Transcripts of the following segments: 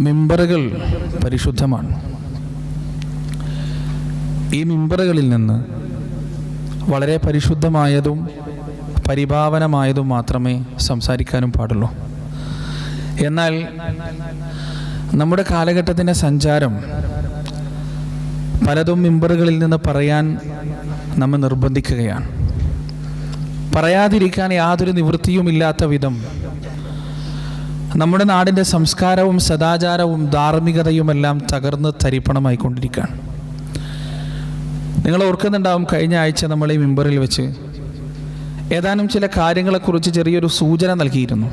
മിമ്പറുകൾ പരിശുദ്ധമാണ്. ഈ മിമ്പറുകളിൽ നിന്ന് വളരെ പരിശുദ്ധമായതും പരിഭാവനമായതും മാത്രമേ സംസാരിക്കാനും പാടുള്ളൂ. എന്നാൽ നമ്മുടെ കാലഘട്ടത്തിൻ്റെ സഞ്ചാരം പലതും മിമ്പറുകളിൽ നിന്ന് പറയാൻ നമ്മെ നിർബന്ധിക്കുകയാണ്. പറയാതിരിക്കാൻ യാതൊരു നിവൃത്തിയുമില്ലാത്ത വിധം നമ്മുടെ നാടിൻ്റെ സംസ്കാരവും സദാചാരവും ധാർമ്മികതയുമെല്ലാം തകർന്ന് തരിപ്പണമായിക്കൊണ്ടിരിക്കുകയാണ്. നിങ്ങൾ ഓർക്കുന്നുണ്ടാവും, കഴിഞ്ഞ ആഴ്ച നമ്മൾ ഈ മിമ്പറിൽ വെച്ച് ഏതാനും ചില കാര്യങ്ങളെക്കുറിച്ച് ചെറിയൊരു സൂചന നൽകിയിരുന്നു.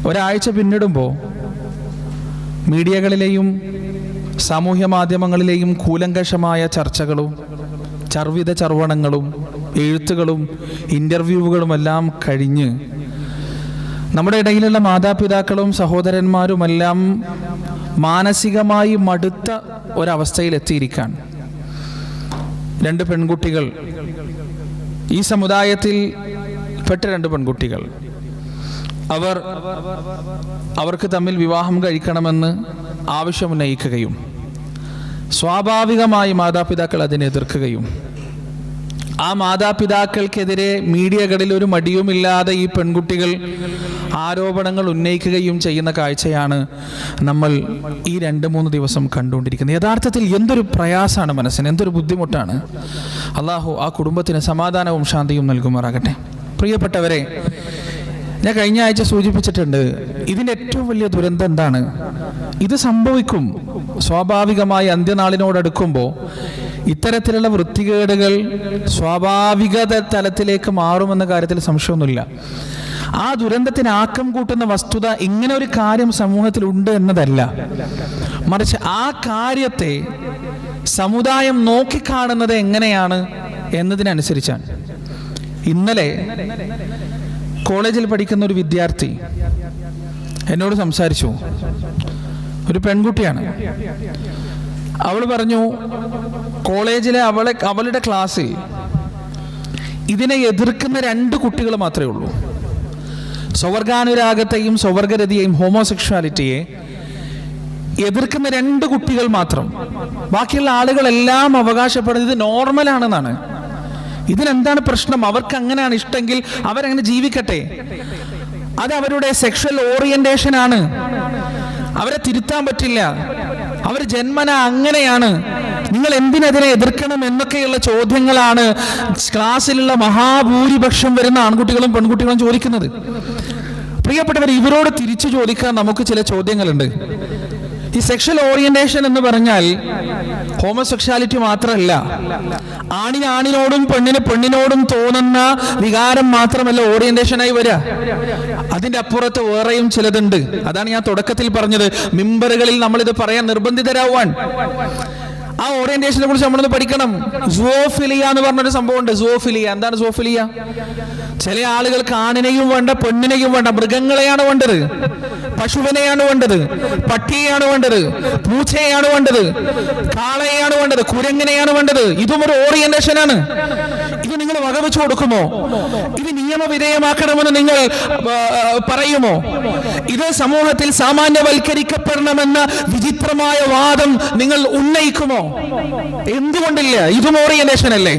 ഒരാഴ്ച പിന്നിടുമ്പോൾ മീഡിയകളിലെയും സാമൂഹ്യ മാധ്യമങ്ങളിലെയും കൂലങ്കഷമായ ചർച്ചകളും ചർവിത ചർവണങ്ങളും എഴുത്തുകളും ഇൻ്റർവ്യൂവുകളുമെല്ലാം കഴിഞ്ഞ് നമ്മുടെ ഇടയിലുള്ള മാതാപിതാക്കളും സഹോദരന്മാരുമെല്ലാം മാനസികമായി മടുത്ത ഒരവസ്ഥയിലെത്തിയിരിക്കുകയാണ്. 2 പെൺകുട്ടികൾ, ഈ സമുദായത്തിൽ പെട്ട 2 പെൺകുട്ടികൾ, അവർക്ക് തമ്മിൽ വിവാഹം കഴിക്കണമെന്ന് ആവശ്യമുന്നയിക്കുകയും സ്വാഭാവികമായി മാതാപിതാക്കൾ അതിനെ എതിർക്കുകയും ആ മാതാപിതാക്കൾക്കെതിരെ മീഡിയകളിൽ ഒരു മടിയുമില്ലാതെ ഈ പെൺകുട്ടികൾ ആരോപണങ്ങൾ ഉന്നയിക്കുകയും ചെയ്യുന്ന കാഴ്ചയാണ് നമ്മൾ ഈ 2-3 ദിവസം കണ്ടുകൊണ്ടിരിക്കുന്നത്. യഥാർത്ഥത്തിൽ എന്തൊരു പ്രയാസമാണ് മനസ്സിന്, എന്തൊരു ബുദ്ധിമുട്ടാണ്. അള്ളാഹു ആ കുടുംബത്തിന് സമാധാനവും ശാന്തിയും നൽകുമാറാകട്ടെ. പ്രിയപ്പെട്ടവരെ, ഞാൻ കഴിഞ്ഞ ആഴ്ച സൂചിപ്പിച്ചിട്ടുണ്ട്, ഇതിൻ്റെ ഏറ്റവും വലിയ ദുരന്തം എന്താണ്? ഇത് സംഭവിക്കും. സ്വാഭാവികമായി അന്ത്യനാളിനോടടുക്കുമ്പോൾ ഇത്തരത്തിലുള്ള വൃത്തികേടുകൾ സ്വാഭാവിക തലത്തിലേക്ക് മാറുമെന്ന കാര്യത്തിൽ സംശയമൊന്നുമില്ല. ആ ദുരന്തത്തിന് ആക്കം കൂട്ടുന്ന വസ്തുത ഇങ്ങനെ ഒരു കാര്യം സമൂഹത്തിലുണ്ട് എന്നതല്ല, മറിച്ച് ആ കാര്യത്തെ സമുദായം നോക്കിക്കാണുന്നത് എങ്ങനെയാണ് എന്നതിനനുസരിച്ചാണ്. ഇന്നലെ കോളേജിൽ പഠിക്കുന്ന ഒരു വിദ്യാർത്ഥി എന്നോട് സംസാരിച്ചു. ഒരു പെൺകുട്ടിയാണ്. അവൾ പറഞ്ഞു, കോളേജിലെ അവളുടെ ക്ലാസ്സിൽ ഇതിനെ എതിർക്കുന്ന 2 കുട്ടികൾ മാത്രമേ ഉള്ളൂ. സ്വവർഗാനുരാഗത്തെയും സ്വവർഗരതിയെയും ഹോമോസെക്ഷുവാലിറ്റിയെ എതിർക്കുന്ന 2 കുട്ടികൾ മാത്രം. ബാക്കിയുള്ള ആളുകളെല്ലാം അവകാശപ്പെടുന്നത് ഇത് നോർമലാണെന്നാണ്. ഇതിനെന്താണ് പ്രശ്നം? അവർക്ക് അങ്ങനെയാണ് ഇഷ്ടമെങ്കിൽ അവരങ്ങനെ ജീവിക്കട്ടെ. അത് അവരുടെ സെക്ഷൽ ഓറിയന്റേഷൻ ആണ്. അവരെ തിരുത്താൻ പറ്റില്ല. അവർ ജന്മന അങ്ങനെയാണ്. നിങ്ങൾ എന്തിനതിനെ എതിർക്കണം എന്നൊക്കെയുള്ള ചോദ്യങ്ങളാണ് ക്ലാസ്സിലുള്ള മഹാഭൂരിപക്ഷം വരുന്ന ആൺകുട്ടികളും പെൺകുട്ടികളും ചോദിക്കുന്നത്. പ്രിയപ്പെട്ടവർ, ഇവരോട് തിരിച്ചു ചോദിക്കാൻ നമുക്ക് ചില ചോദ്യങ്ങളുണ്ട്. ഈ സെക്ഷൽ ഓറിയന്റേഷൻ എന്ന് പറഞ്ഞാൽ ഹോമോസെക്ഷാലിറ്റി മാത്രമല്ല, ആണിനോടും പെണ്ണിനോടും തോന്നുന്ന വികാരം മാത്രമല്ല ഓറിയന്റേഷനായി വരിക. അതിൻ്റെ അപ്പുറത്ത് വേറെയും ചിലതുണ്ട്. അതാണ് ഞാൻ തുടക്കത്തിൽ പറഞ്ഞത്, മിമ്പറുകളിൽ നമ്മളിത് പറയാൻ നിർബന്ധിതരാവാൻ. ആ ഓറിയന്റേഷനെ കുറിച്ച് നമ്മളൊന്ന് പഠിക്കണം. സൂഫിലിയ എന്ന് പറഞ്ഞൊരു സംഭവമുണ്ട്. സൂഫിലിയ എന്താണ്? സൂഫിലിയ ചില ആളുകൾക്ക് ആണിനെയും വേണ്ട പെണ്ണിനെയും വേണ്ട, മൃഗങ്ങളെയാണ് വേണ്ടത്, പശുവിനെയാണ് വേണ്ടത്, പട്ടിയെയാണ് വേണ്ടത്, പൂച്ചയെയാണ് വേണ്ടത്, കാളയെയാണ് വേണ്ടത്, കുരങ്ങിനെയാണ് വേണ്ടത്. ഇതും ഒരു ഓറിയന്റേഷനാണ്. ഇത് നിങ്ങൾ വകവെച്ചു കൊടുക്കുമോ? ഇത് നിയമവിധേയമാക്കണമെന്ന് നിങ്ങൾ പറയുമോ? ഇത് സമൂഹത്തിൽ സാമാന്യവൽക്കരിക്കപ്പെടണമെന്ന വിചിത്രമായ വാദം നിങ്ങൾ ഉന്നയിക്കുമോ? എന്തുകൊണ്ടില്ല? ഇതും ഓറിയന്റേഷൻ അല്ലേ?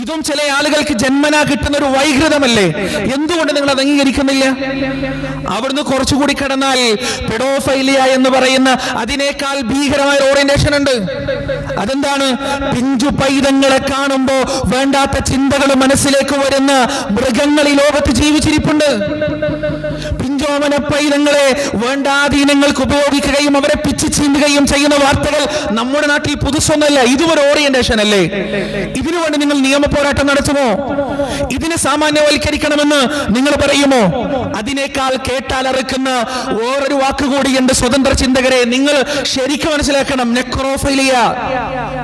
ഇതും ചില ആളുകൾക്ക് ജന്മനാ കിട്ടുന്ന ഒരു വൈകൃതമല്ലേ? എന്തുകൊണ്ട് നിങ്ങൾ അത് അംഗീകരിക്കുന്നില്ല? അവിടുന്ന് കുറച്ചുകൂടി കടന്നാൽ പെഡോഫൈലിയ എന്ന് പറയുന്ന അതിനേക്കാൾ ഭീകരമായ ഓറിയന്റേഷൻ ഉണ്ട്. അതെന്താണ്? പിഞ്ചു പൈതങ്ങളെ കാണുമ്പോ വേണ്ടാത്ത ചിന്തകൾ മനസ്സിലേക്ക് വരുന്ന മൃഗങ്ങൾ ഈ ലോകത്ത് ജീവിച്ചിരിപ്പുണ്ട്. പിഞ്ചോമന പൈതങ്ങളെ വേണ്ടാധീനങ്ങൾക്ക് ഉപയോഗിക്കുകയും അവരെ പിച്ചു ചീന്തുകയും ചെയ്യുന്ന വാർത്തകൾ നമ്മുടെ നാട്ടിൽ പുതുസൊന്നല്ല. ഇതും ഒരു ഓറിയന്റേഷൻ അല്ലേ? ഇതിനുവേണ്ടി നിങ്ങൾ നിയമ പോരാട്ടം നടത്തുമോ? ഇതിനെ സാമാന്യവൽക്കരിക്കണമെന്ന് നിങ്ങൾ പറയുമോ? അതിനേക്കാൾ കേട്ടാൽ അറക്കുന്ന വേറൊരു വാക്കുകൂടി എന്റെ സ്വതന്ത്ര ചിന്തകരെ നിങ്ങൾ ശരിക്കും മനസ്സിലാക്കണം. നെക്രോഫൈലിയ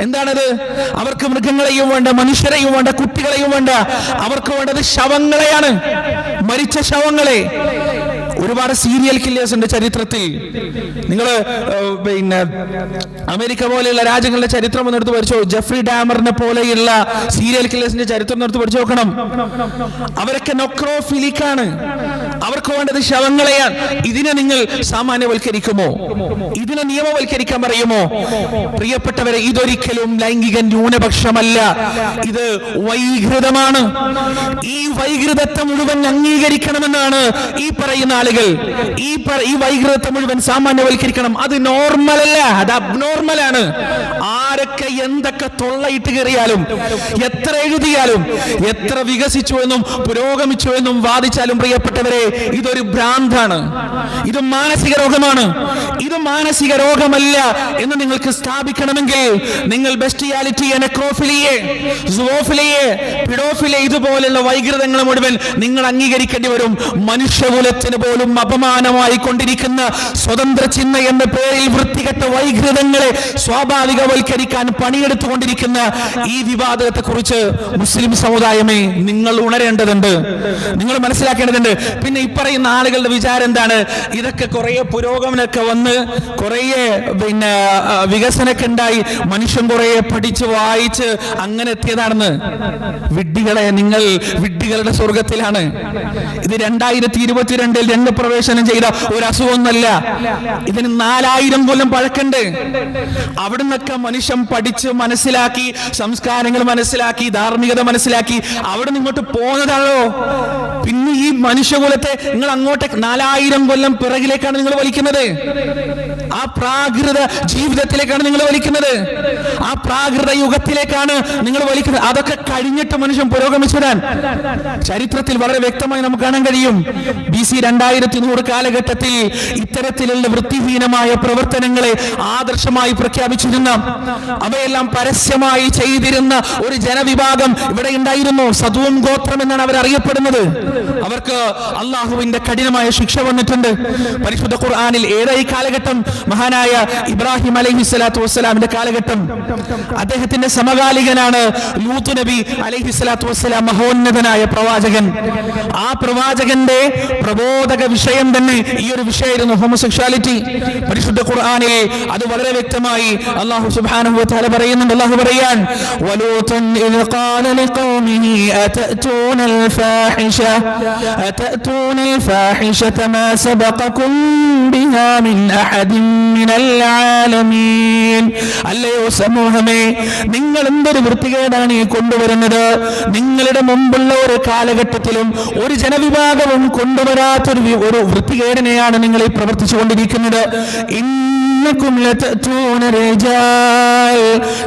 എന്താണത്? അവർക്ക് മൃഗങ്ങളെയും വേണ്ട, മനുഷ്യരെയും വേണ്ട, കുട്ടികളെയും വേണ്ട. അവർക്ക് വേണ്ടത് ശവങ്ങളെയാണ്, മരിച്ച ശവങ്ങളെ. ഒരുപാട് സീരിയൽ കില്ലേഴ്സ് ഉണ്ട് ചരിത്രത്തിൽ. നിങ്ങൾ പിന്നെ അമേരിക്ക പോലെയുള്ള രാജ്യങ്ങളുടെ ചരിത്രം ഒന്ന് എടുത്ത് പഠിച്ചോ. ജെഫ്രി ഡാമറിനെ പോലെയുള്ള സീരിയൽ കില്ലേഴ്സിന്റെ ചരിത്രം എടുത്ത് പഠിച്ചു നോക്കണം. അവരൊക്കെ നെക്രോഫിലിക്കാണ്. അവർക്ക് വേണ്ടത് ശവങ്ങളെയാണ്. ഇതിനെ നിങ്ങൾ സാമാന്യവൽക്കരിക്കുമോ? ഇതിനെ നിയമവൽക്കരിക്കാൻ പറയുമോ? പ്രിയപ്പെട്ടവരെ, ഇതൊരിക്കലും ലൈംഗിക ന്യൂനപക്ഷമല്ല, ഇത് വൈകൃതമാണ്. ഈ വൈകൃതത്തെ മുഴുവൻ അംഗീകരിക്കണമെന്നാണ് ഈ പറയുന്ന ആളുകൾ. ഈ വൈകൃതത്തെ മുഴുവൻ സാമാന്യവൽക്കരിക്കണം. അത് നോർമലല്ല, അത് അബ്നോർമലാണ്. ആരൊക്കെ എന്തൊക്കെ തൊള്ളയിട്ട് കയറിയാലും, എത്ര എഴുതിയാലും, എത്ര വികസിച്ചു എന്നും പുരോഗമിച്ചു എന്നും വാദിച്ചാലും, പ്രിയപ്പെട്ടവരെ, ഇതൊരു ഭ്രാന്താണ്, ഇത് മാനസിക രോഗമാണ്. ഇത് മാനസിക രോഗമല്ല എന്ന് നിങ്ങൾക്ക് സ്ഥാപിക്കണമെങ്കിൽ നിങ്ങൾ ബെസ്റ്റിയാലിറ്റിയെ, നെക്രോഫിലിയെ, സൂഫിലിയെ, പിഡോഫിലിയെ, ഇതുപോലുള്ള വൈകൃതങ്ങൾ മുഴുവൻ നിങ്ങൾ അംഗീകരിക്കേണ്ടി വരും. മനുഷ്യകുലത്തിന് പോലും അപമാനമായി കൊണ്ടിരിക്കുന്ന സ്വതന്ത്ര ചിഹ്ന എന്ന പേരിൽ വൃത്തികെട്ട വൈകൃതങ്ങളെ സ്വാഭാവികവൽക്കരിക്കാൻ പണിയെടുത്തുകൊണ്ടിരിക്കുന്ന ഈ വിവാദത്തെ കുറിച്ച് മുസ്ലിം സമുദായമേ നിങ്ങൾ ഉണരേണ്ടതുണ്ട്, നിങ്ങൾ മനസ്സിലാക്കേണ്ടതുണ്ട്. പിന്നെ ഈ പറയുന്ന ആളുകളുടെ വിചാരം എന്താണ്? ഇതൊക്കെ കുറെ പുരോഗമനമൊക്കെ വന്ന് കുറെ വികസനമൊക്കെ ഉണ്ടായി, മനുഷ്യൻ കുറെ പഠിച്ച് വായിച്ച് അങ്ങനെ എത്തിയതാണെന്ന്. വിഡ്ഢികളെ, നിങ്ങൾ വിഡ്ഢികളുടെ സ്വർഗത്തിലാണ്. ഇത് 2022 രംഗപ്രവേശനം ചെയ്ത ഒരു അസുഖമൊന്നല്ല, ഇതിന് 4000 കൊല്ലം പഴക്കുണ്ട്. അവിടുന്നൊക്കെ മനുഷ്യൻ പഠിച്ച് മനസ്സിലാക്കി, സംസ്കാരങ്ങൾ മനസ്സിലാക്കി, ധാർമ്മികത മനസ്സിലാക്കി അവിടെ ഇങ്ങോട്ട് പോകുന്നതാണോ? പിന്നെ ഈ മനുഷ്യകുലത്തെ നിങ്ങൾ അങ്ങോട്ട് 4000 കൊല്ലം പിറകിലേക്കാണ് നിങ്ങൾ വലിക്കുന്നത്. ആ പ്രാകൃത ജീവിതത്തിലേക്കാണ് നിങ്ങൾ വലിക്കുന്നത്, ആ പ്രാകൃത യുഗത്തിലേക്കാണ് നിങ്ങൾ വലിക്കുന്നത്. അതൊക്കെ കഴിഞ്ഞിട്ട് മനുഷ്യൻ പുരോഗമിച്ചു വരാൻ ചരിത്രത്തിൽ വളരെ വ്യക്തമായി നമുക്ക് കാണാൻ കഴിയും. BC 2100 കാലഘട്ടത്തിൽ ഇത്തരത്തിലുള്ള വൃത്തിഹീനമായ പ്രവർത്തനങ്ങളെ ആദർശമായി പ്രഖ്യാപിച്ചിരുന്ന, അവയെല്ലാം പരസ്യമായി ചെയ്തിരുന്ന ഒരു ജനവിഭാഗം ഇവിടെ ഉണ്ടായിരുന്നു. സദൂം ഗോത്രം എന്നാണ് അവർ അറിയപ്പെടുന്നത്. അവർക്ക് അള്ളാഹുവിന്റെ കഠിനമായ ശിക്ഷ വന്നിട്ടുണ്ട്. പരിശുദ്ധ ഖുർആനിൽ ഏതായി കാലഘട്ടം? മഹാനായ ഇബ്രാഹിം അലൈഹിസ്സലാത്തു വസ്സലാമിന്റെ കാലഘട്ടം. അദ്ദേഹത്തിന്റെ സമകാലികനാണ് ലൂത്ത് നബി അലൈഹിസ്സലാത്തു വസ്സലാം, മഹോന്നതനായ പ്രവാചകൻ. ആ പ്രവാചകന്റെ പ്രബോധക വിഷയം തന്നെ ഈ ഒരു വിഷയമായിരുന്നു, ഹോമോസെക്ഷുവാലിറ്റി. പരിശുദ്ധ ഖുർആനിൽ അത് വളരെ വ്യക്തമായി അല്ലാഹു സുബ്ഹാനഹു വ തആല പറയുന്നുണ്ട്. അല്ലാഹു പറയാൻ, വലൂതൻ ഇദ് ഖാല ലിഖൗമിഹി അതഅതൂനൽ ഫാഹിഷത മാ സബഖകും ബിഹാ മിൻ അഹദിൻ മിനൽ ആലമീൻ. അല്ലയോ സമൂഹമേ, നിങ്ങൾ എന്തൊരു വൃത്തികേടാണ് ഈ കൊണ്ടുവരുന്നത്? നിങ്ങളുടെ മുമ്പുള്ള ഒരു കാലഘട്ടത്തിലും ഒരു ജനവിഭാഗവും കൊണ്ടുവരാത്തൊരു വൃത്തികേടിനെയാണ് നിങ്ങൾ ഈ പ്രവർത്തിച്ചു കൊണ്ടിരിക്കുന്നത്. ഇന്നകും ലതഅതൂന റിജാൽ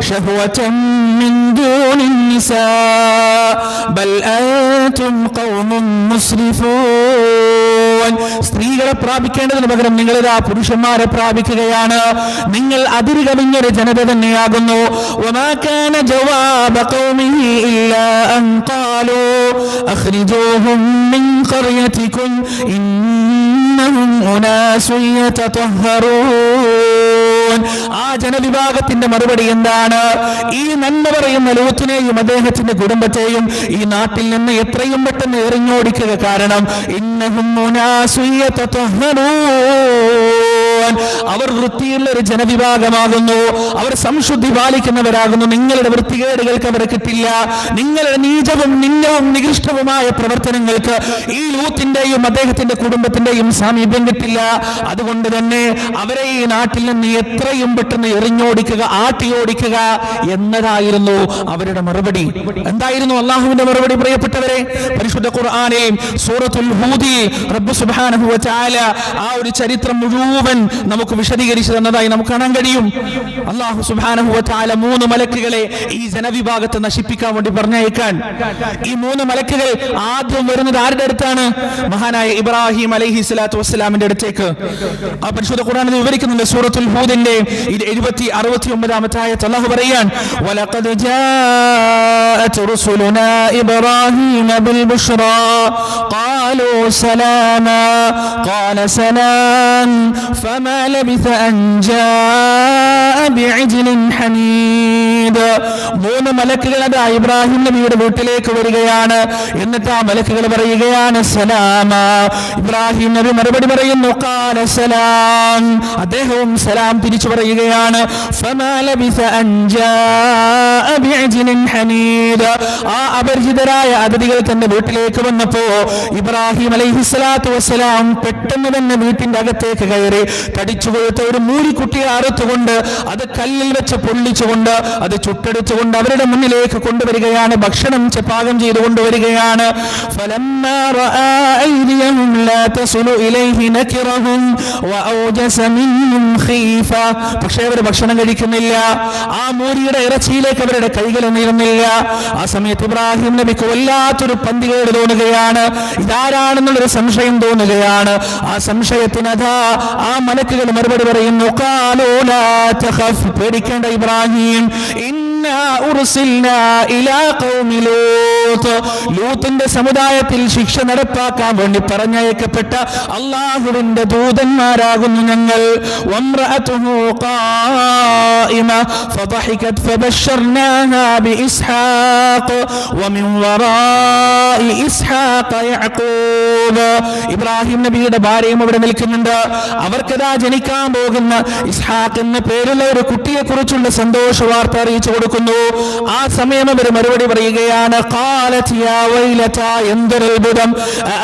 ശഹവതൻ മിൻ ദൂനിൻ നിസാ ബൽ അൻതും ഖൗമുൻ മുസ്രിഫൂൻ. സ്ത്രീകളെ പ്രാപിക്കേണ്ടതിന് പകരം നിങ്ങളിതാ പുരുഷന്മാരെ പ്രാപിക്കുകയാണ്. നിങ്ങൾ അതിരുകവിഞ്ഞൊരു ജനത തന്നെയാകുന്നു. വമാ കാന ജവാബ ഖൗമിഹി ഇല്ലാ അൻ ഖാലൂ അഖ്രിജൂഹും മിൻ ഖർയതികും ഇന്നഹും ഉനാസുൻ യതതഹറൂൻ. ആ ജനവിഭാഗത്തിന്റെ മറുപടി എന്താണ്? ഈ നന്മ പറയുന്ന ലൂത്തിനെയും അദ്ദേഹത്തിന്റെ കുടുംബത്തെയും ഈ നാട്ടിൽ നിന്ന് എത്രയും പെട്ടെന്ന് എറിഞ്ഞോടിക്കുക. കാരണം ഇന്നഹും ഉനാസുൻ യതതഹറൂൻ, അവർ വൃത്തിയുള്ള ഒരു ജനവിഭാഗമാകുന്നു, അവർ സംശുദ്ധി പാലിക്കുന്നവരാകുന്നു. നിങ്ങളുടെ വൃത്തികേടുകൾക്ക് അവരെ കിട്ടില്ല. നിങ്ങളുടെ നീചവും നിന്ദവും നികൃഷ്ടവുമായ പ്രവർത്തനങ്ങൾക്ക് ഈ ലൂത്തിന്റെയും അദ്ദേഹത്തിന്റെ കുടുംബത്തിന്റെയും സാമീപ്യം കിട്ടില്ല. അതുകൊണ്ട് തന്നെ അവരെ ഈ നാട്ടിൽ നിന്ന് എത്രയും പെട്ടെന്ന് എറിഞ്ഞോടിക്കുക, ആട്ടിയോടിക്കുക എന്നതായിരുന്നു അവരുടെ മറുപടി. എന്തായിരുന്നു അള്ളാഹുവിന്റെ മറുപടി? പ്രിയപ്പെട്ടവരെ, പരിശുദ്ധ ഖുർആനിൽ സൂറത്തുൽ ഹൂദിൽ റബ്ബ് സുബ്ഹാനഹു വ തആല ആ ഒരു ചരിത്രം മുഴുവൻ നമുക്ക് വിശദീകരിച്ചു തന്നതായി നമുക്ക് കാണാൻ കഴിയും. അല്ലാഹു സുബ്ഹാനഹു വ തആല 3 മലക്കുകളെ ഈ ജനവിഭാഗത്തെ നശിപ്പിക്കാൻ വേണ്ടി പറഞ്ഞയക്കാൻ. ഈ 3 മലക്കുകൾ ആദ്യം വരുന്നത് ആരുടെ അടുത്താണ്? മഹാനായ ഇബ്രാഹിം അലൈഹിസ്സലാത്തു വസ്സലാമിന്റെ അടുത്തേക്ക്. ആ പരിശുദ്ധ ഖുർആനിൽ വിവരിക്കുന്നുണ്ട്. സൂറത്തുൽ ഹൂദിന്റെ 69-ാമത്തെ ആയത്ത് അല്ലാഹു പറയാൻ, വലഖദ് ജാഅത് റുസുലുനാ ഇബ്രാഹീമ ബിൽ ബുശ്റാ ഖാലൂ സലാമാ ഖാല സലാം ഫമ فما لبث أن جاء بعجل حنيد. 3 മലക്കുകൾ അതാ ഇബ്രാഹിം നബിയുടെ വീട്ടിലേക്ക് വരികയാണ്. എന്നിട്ട് ആ മലക്കുകൾ പറയുകയാണ് സലാമ. ഇബ്രാഹിം നബി മറുപടി പറയുന്നു ഖാല സലാം. അദ്ദേഹവും സലാം തിരിച്ചു പറയുകയാണ്. ഫമാ ലബിസ അൻ ജാഅ ബിഅജ്ലിൻ ഹനീദ്. ആ അപരിചിതരായ അതിഥികൾ തന്റെ വീട്ടിലേക്ക് വന്നപ്പോ ഇബ്രാഹിം അലൈഹിസ്സലാത്തു വസ്സലാം പെട്ടെന്ന് തന്നെ വീട്ടിന്റെ അകത്തേക്ക് കയറി തടിച്ചു കൊഴുത്ത ഒരു മൂരിക്കുട്ടിയെ അറുത്തുകൊണ്ട് അത് കല്ലിൽ വെച്ച് പൊള്ളിച്ചുകൊണ്ട് അത് ചുട്ടെടുത്തുകൊണ്ട് അവരുടെ മുന്നിലേക്ക് കൊണ്ടുവരികയാണ്. ഭക്ഷണം പാകം ചെയ്തു കൊണ്ടുവരികയാണ്. فلما رأى أيديهم لا تصل إليه نكرهم وأوجس منهم خيفة. പക്ഷേ അവർ ഭക്ഷണം കഴിക്കുന്നില്ല. ആ മൂരിയുടെ ഇറച്ചിയിലേക്ക് അവരുടെ കൈകൾ നീളുന്നില്ല. ആ സമയത്ത് ഇബ്രാഹിം നബിക്ക് വല്ലാത്തൊരു പന്തികേട് തോന്നുകയാണ്. ഇതാരാണെന്നുള്ളൊരു സംശയം തോന്നുകയാണ്. ആ സംശയത്തിന് അതാ ആ മലക്കുകൾ മറുപടി പറയുന്നു ഖാലൂ ലാ തഖഫ്. പേടിക്കേണ്ട ഇബ്രാഹിം, ലൂത്തിന്റെ സമുദായത്തിൽ ശിക്ഷ നടപ്പാക്കാൻ വേണ്ടി പറഞ്ഞയക്കപ്പെട്ട അല്ലാഹുവിന്റെ ദൂതന്മാരാകുന്നു ഞങ്ങൾ. വംറഅതുഹു ഖായിമ ഫദഹികത് ഫബശർനാഹാ ബിഇസ്ഹാഖ് വമിൻ വറാഇ ഇസ്ഹാഖ യഅഖൂബ്. ഇബ്രാഹിം നബിയുടെ ഭാര്യയും അവിടെ നിൽക്കുന്നുണ്ട്. അവർക്കതാ ജനിക്കാൻ പോകുന്ന ഇസ്ഹാഖ് എന്ന പേരുള്ള ഒരു കുട്ടിയെ കുറിച്ചുള്ള സന്തോഷ വാർത്ത അറിയിച്ചു കൊടുക്കുന്നു. ആ സമയം അവർ മറുപടി പറയുകയാണ് ഖാലത് യാ വൈലതാ എന്തൊരു അത്ഭുതം,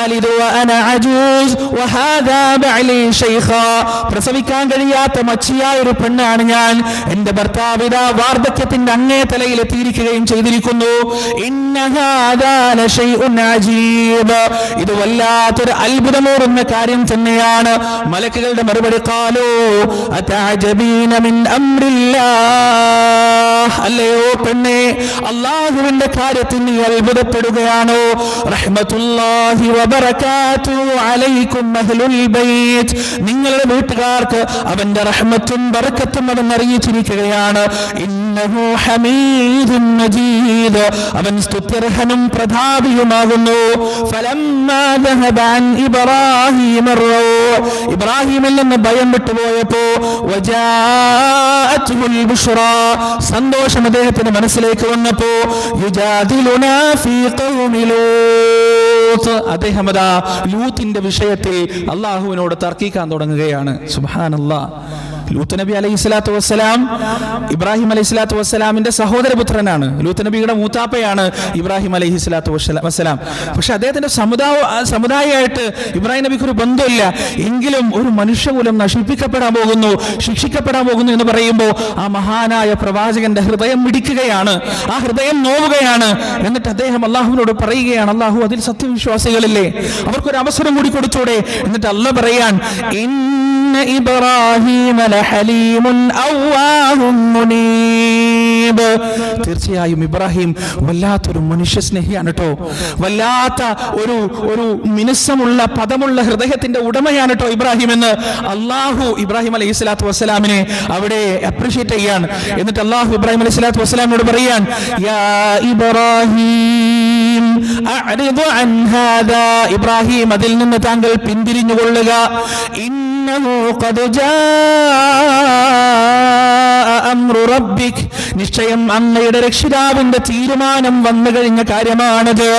അലിദു വഅന അജൂസ് വഹാദാ ബഅലി ശൈഖാ. പ്രസവിക്കാൻ കഴിയാത്ത മച്ചിയായ ഒരു പെണ്ണാണ് ഞാൻ. എന്റെ ഭർത്താവ് ഇതാ വാർദ്ധക്യത്തിന്റെ അങ്ങേ തലയിൽ എത്തിയിരിക്കുകയും ചെയ്തിരിക്കുന്നു. ഇന്ന ഹാദാ ലശൈഉൻ അജീബ്. ഇത് വല്ലാത്തൊരു അത്ഭുതമൂറുന്ന കാര്യം തന്നെയാണ്. മലക്കുകളുടെ മറുപടി ഖാലൂ അതഅജബീന മിൻ അംരില്ലാഹ്. അല്ലയോ പെണ്ണേ, അല്ലാഹുവിന്റെ കാര്യത്തിൽ നീ അത്ഭുതപ്പെടുകയാണോ? റഹ്മത്തുള്ളാഹി വബറകാതുഹു അലൈക്കും അഹ്ലുൽ ബൈത്ത്. നിങ്ങളുടെ വീട്ടുകാർക്ക് അവന്റെ റഹ്മത്തും ബറക്കത്തും അവൻ അറിയിച്ചിരിക്കുകയാണ്. ഇന്നഹു ഹമീദുൻ മജീദ്. അവൻ സ്തുത്യർഹനും പ്രതാപിയുമാകുന്നു. ഫലമ്മാ ദഹബ അൻ ഇബ്രാഹീമ الروع. ഇബ്രാഹിമിൽ നിന്ന് ഭയം വിട്ടുപോയപ്പോ വജാഅതുൽ ബുശ്റാ. സന്തോഷം അദ്ദേഹത്തിന്റെ മനസ്സിലേക്ക് വന്നപ്പോ യുജാദിലുനാ ഫീ ഖൗമി ലൂത്ത്. അദ്ദേഹം അതാ ലൂത്തിന്റെ വിഷയത്തിൽ അള്ളാഹുവിനോട് തർക്കിക്കാൻ തുടങ്ങുകയാണ്. സുബ്ഹാനല്ലാഹ്. ലൂത്ത് നബി അലൈഹി സ്വലാത്തു വസ്സലാം ഇബ്രാഹിം അലൈഹി സ്വലാത്തു വസ്സലാമിന്റെ സഹോദരപുത്രനാണ്. ലൂത്ത് നബിയുടെ മൂത്താപ്പയാണ് ഇബ്രാഹിം അലൈഹി സ്വലാത്തു വസ്സലാം. പക്ഷെ അദ്ദേഹത്തിന്റെ സമുദായമായിട്ട് ഇബ്രാഹിം നബിക്ക് ഒരു ബന്ധമില്ല. എങ്കിലും ഒരു മനുഷ്യകുലം നശിപ്പിക്കപ്പെടാൻ പോകുന്നു, ശിക്ഷിക്കപ്പെടാൻ പോകുന്നു എന്ന് പറയുമ്പോൾ ആ മഹാനായ പ്രവാചകന്റെ ഹൃദയം മിടിക്കുകയാണ്, ആ ഹൃദയം നോവുകയാണ്. എന്നിട്ട് അദ്ദേഹം അള്ളാഹുവിനോട് പറയുകയാണ്, അള്ളാഹു അതിൽ സത്യവിശ്വാസികളില്ലേ, അവർക്കൊരു അവസരം കൂടി കൊടുത്തൂടെ? എന്നിട്ട് അല്ലാഹ് പറയാൻ ഇബ്രാഹിം ലഹലീമുൻ അവ്വാഹുൻ മുനീബ്. തീർച്ചയായും ഇബ്രാഹിം വല്ലാത്തൊരു മനുഷ്യ സ്നേഹിയാണ് കേട്ടോ, വല്ലാത്ത ഒരു മിനുസമുള്ള പദമുള്ള ഹൃദയത്തിന്റെ ഉടമയാണ് കേട്ടോ ഇബ്രാഹിം എന്ന് അള്ളാഹു ഇബ്രാഹിം അലൈഹി സ്വലാത്തു വസ്സലാമിനെ അവിടെ അപ്രീഷിയേറ്റ് ചെയ്യാണ്. എന്നിട്ട് അള്ളാഹു ഇബ്രാഹിം അലൈഹി സ്വലാത്തു വസ്സലാമിനോട് പറയാൻ, യാ ഇബ്രാഹിം അഅ്രിദ് അൻ ഹാദാ. ഇബ്രാഹിം അതിൽ നിന്ന് താങ്കൾ പിന്തിരിഞ്ഞുകൊള്ളുക. ഇന്നഹു ഖദ് ജാഅ അംറു റബ്ബിക്. നിശ്ചയം അങ്ങയുടെ രക്ഷിതാവിന്റെ തീരുമാനം വന്നു കഴിഞ്ഞ കാര്യമാണത്.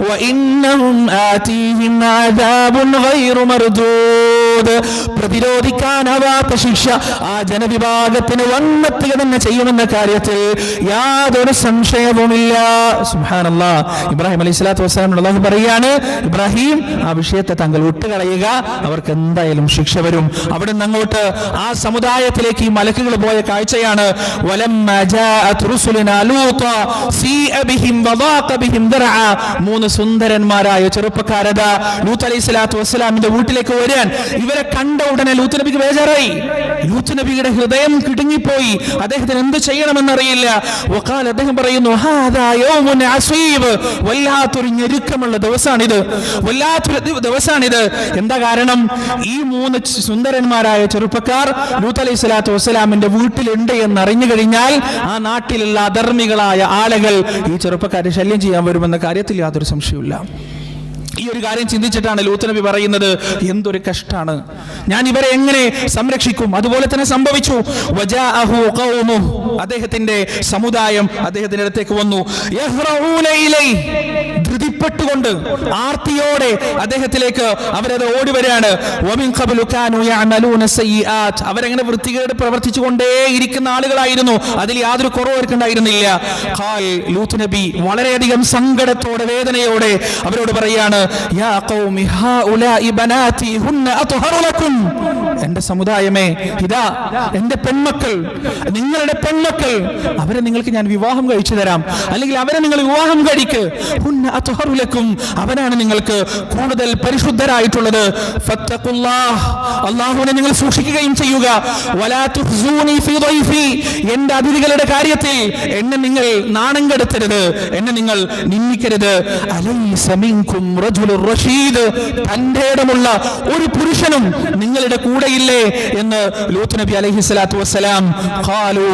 വഇന്നഹും ആതീഹിം അദാബുൻ ഗൈറു മർദൂദ്. പ്രതിരോധിക്കാനാവാത്ത ശിക്ഷ ആ ജനവിഭാഗത്തിന് വന്നെത്തുക തന്നെ ചെയ്യുമെന്ന കാര്യത്തിൽ യാതൊരു സംശയവുമില്ല. സുബ്ഹാനല്ലാഹ്. ഇബ്രാഹിം അലൈഹി സ്വലാത്തു വസ്സലാമിനോട് അല്ലാഹു പറയാണ്, ഇബ്രാഹിം ആ വിഷയത്തെ താങ്കൾ വിട്ടുകളയുക, അവർക്ക് എന്തായാലും ശിക്ഷ വരും. അവിടെ നിന്ന് അങ്ങോട്ട് ആ സമുദായത്തിലേക്ക് ഈ മലക്കുകൾ പോയ കാഴ്ചയാണ്. വലമ്മാ ജാഅത് റുസുലുനാ ലൂത സീഅ ബിഹിം വദാഖ ബിഹിം ദർഅ. 3 സുന്ദരന്മാരായ ചെറുപ്പക്കാരതാ ലൂത്ത് അലൈഹി സ്വലാത്തു വസ്സലാമിന്റെ വീട്ടിലേക്ക് വരാൻ. ഇവരെ കണ്ട ഉടനെ ലൂത്ത് നബിക്ക് ബേജാറായി. ലൂത്ത് നബിയുടെ ഹൃദയം കിടുങ്ങിപ്പോയി. അദ്ദേഹത്തിന് എന്ത് ചെയ്യണമെന്നറിയില്ല. വഖാല, അദ്ദേഹം പറയുന്നു, ഹാദാ യൗമുൻ അസീബ്. വല്ലാത്തൊരു ഞെരുക്കമുള്ള ദിവസമാണിത്, വല്ലാത്തൊരു ദിവസമാണിത്. എന്താ കാരണം? ഈ 3 സുന്ദരന്മാരായ ചെറുപ്പക്കാർ ലൂത്ത് അലൈഹി സ്വലാത്തു വസ്സലാമിന്റെ വീട്ടിലുണ്ട് എന്ന് അറിഞ്ഞു കഴിഞ്ഞാൽ ആ നാട്ടിലുള്ള അധർമ്മികളായ ആളുകൾ ഈ ചെറുപ്പക്കാരെ ശല്യം ചെയ്യാൻ വരുമെന്ന കാര്യത്തിൽ യാതൊരു സംശയമില്ല. ഈ ഒരു കാര്യം ചിന്തിച്ചിട്ടാണ് ലൂത്ത് നബി പറയുന്നത്, എന്തൊരു കഷ്ടാണ്, ഞാൻ ഇവരെ എങ്ങനെ സംരക്ഷിക്കും? അതുപോലെ തന്നെ സംഭവിച്ചു. വജാഅഹു ഖൗമുഹു, അദ്ദേഹത്തിന്റെ സമുദായം അദ്ദേഹത്തിന്റെ അടുത്തേക്ക് വന്നു. യഹ്റഊന ഇലൈഹി, ധൃതിപ്പെട്ടുകൊണ്ട് ആർത്തിയോടെ അദ്ദേഹത്തിലേക്ക് അവരത് ഓടി വരികയാണ്. വമിൻ ഖബ്ലു കാനൂ യഅമലൂന സയ്യിആത്ത്, അവരങ്ങനെ വൃത്തികേട് പ്രവർത്തിച്ചു കൊണ്ടേയിരിക്കുന്ന ആളുകളായിരുന്നു, അതിൽ യാതൊരു കുറവും അവർക്കുണ്ടായിരുന്നില്ല. ഖാൽ, ലൂത്ത് നബി വളരെയധികം സങ്കടത്തോടെ വേദനയോടെ അവരോട് പറയാണ്, യാ ഖൗമി ഹൗലാഇ ബനാതി ഹുന്ന അത്ഹറു ലക്കും, എന്റെ സമുദായമേ, ഇതാ എന്റെ പെൺമക്കൾ, നിങ്ങളുടെ പെൺമക്കൾ, അവരെ നിങ്ങൾക്ക് ഞാൻ വിവാഹം കഴിച്ചു തരാം, അല്ലെങ്കിൽ അവരെ നിങ്ങൾ വിവാഹം കഴിക്ക്. ഹുന്ന അത്ഹറു ലക്കും, അവരാണ് നിങ്ങൾക്ക് കൂടുതൽ പരിശുദ്ധരായിട്ടുള്ളത്. ഫത്തഖുല്ലാഹ്, അല്ലാഹുവിനെ നിങ്ങൾ സൂക്ഷിക്കുകയും ചെയ്യുക. വലാ തുഖ്സൂനി ഫീ ദൈഫി, എന്റെ അതിഥികളുടെ കാര്യത്തിൽ എന്നെ നിങ്ങൾ നാണം കെടുത്തരുത്, എന്നെ നിങ്ങൾ നിന്ദിക്കരുത്. അലൈസ മിൻകും റജുലുർ റഷീദ്, തന്റെ ഇടമുള്ള ഒരു പുരുഷനും നിങ്ങളുടെ കൂടെയില്ലേ എന്ന് ലൂത്ത് നബി അലൈഹിസ്സലാത്തു വസ്സലാം. ഖാലു,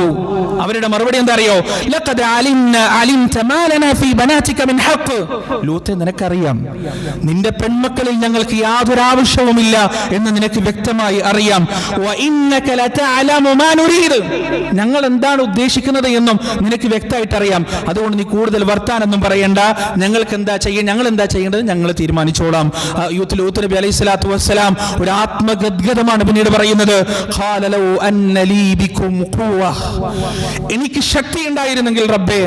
അവരുടെ മറുപടി എന്താ അറിയോ? ലഖദ് അലിംത മാ ലനാ ഫീ ബനാതിക മിൻ ഹഖ്, ലൂത്ത് നിനക്കറിയാം, നിന്റെ പെൺമക്കളിൽ ഞങ്ങൾക്ക് യാതൊരു ആവശ്യവുമില്ല എന്ന് നിനക്ക് വ്യക്തമായി അറിയാം. വ ഇന്നക ലതഅലമു മാ നുരീദ്, ഞങ്ങൾ എന്താണ് ഉദ്ദേശിക്കുന്നത് എന്നും നിനക്ക് വ്യക്തമായിട്ട് അറിയാം. അതുകൊണ്ട് നീ കൂടുതൽ വർത്താനൊന്നും പറയണ്ട, ഞങ്ങൾക്ക് എന്താ ചെയ്യുക, ഞങ്ങൾ എന്താ ചെയ്യേണ്ടത് ഞങ്ങൾ തീരുമാനിച്ചോളാം. ലൂത്ത് നബി അലൈഹി സ്വലാത്തു വസ്സലാം ഒരു ആത്മഗദ്ഗതമാണ് പിന്നീട് പറയുന്നത്. ഖാല ലൗ അന്ന ലീ ബികും ഖുവ, എനിക്ക് ശക്തി ഉണ്ടായിരുന്നെങ്കിൽ റബ്ബേ,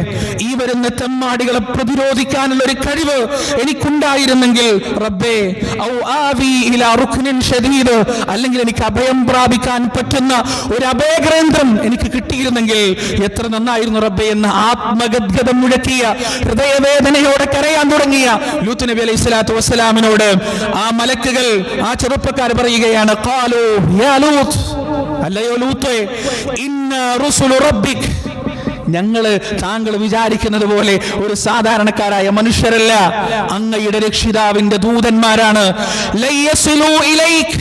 ഈ വരുന്ന തെമ്മാടികളെ പ്രതിരോധിക്കാനുള്ള ഒരു കഴിവ് എനിക്കുണ്ടായിരുന്നെങ്കിൽ റബ്ബേ, ഔ ആവി ഇലാ റുക്നിൻ ഷദീദ്, അല്ലെങ്കിൽ എനിക്ക് അഭയം പ്രാപിക്കാൻ പറ്റുന്ന ഒരു അഭയകേന്ദ്രം എനിക്ക് കിട്ടിയിരുന്നെങ്കിൽ എത്ര നന്നായിരുന്നു റബ്ബേ എന്ന് ആത്മഗദ്ഗതം മുഴക്കിയ, ഹൃദയവേദനയോടെ കരയാൻ തുടങ്ങിയ ലൂത്ത് നബി അലൈഹി സ്വലാത്തു വസ്സലാമിനോട് ആ മലക്കുകൾ, ആ ചെറുപ്പക്കാർ പറയുകയാണ്, ഖാലു യാ ലൂത്ത്, അല്ലയോ ലൂത്തേ, ഇന്ന റുസുലു റബ്ബിക്, ഞങ്ങള് താങ്കൾ വിചാരിക്കുന്നത് പോലെ ഒരു സാധാരണക്കാരായ മനുഷ്യരല്ല, അങ്ങയുടെ രക്ഷിതാവിന്റെ ദൂതന്മാരാണ്. ലയസ്ലു ഇലൈക്,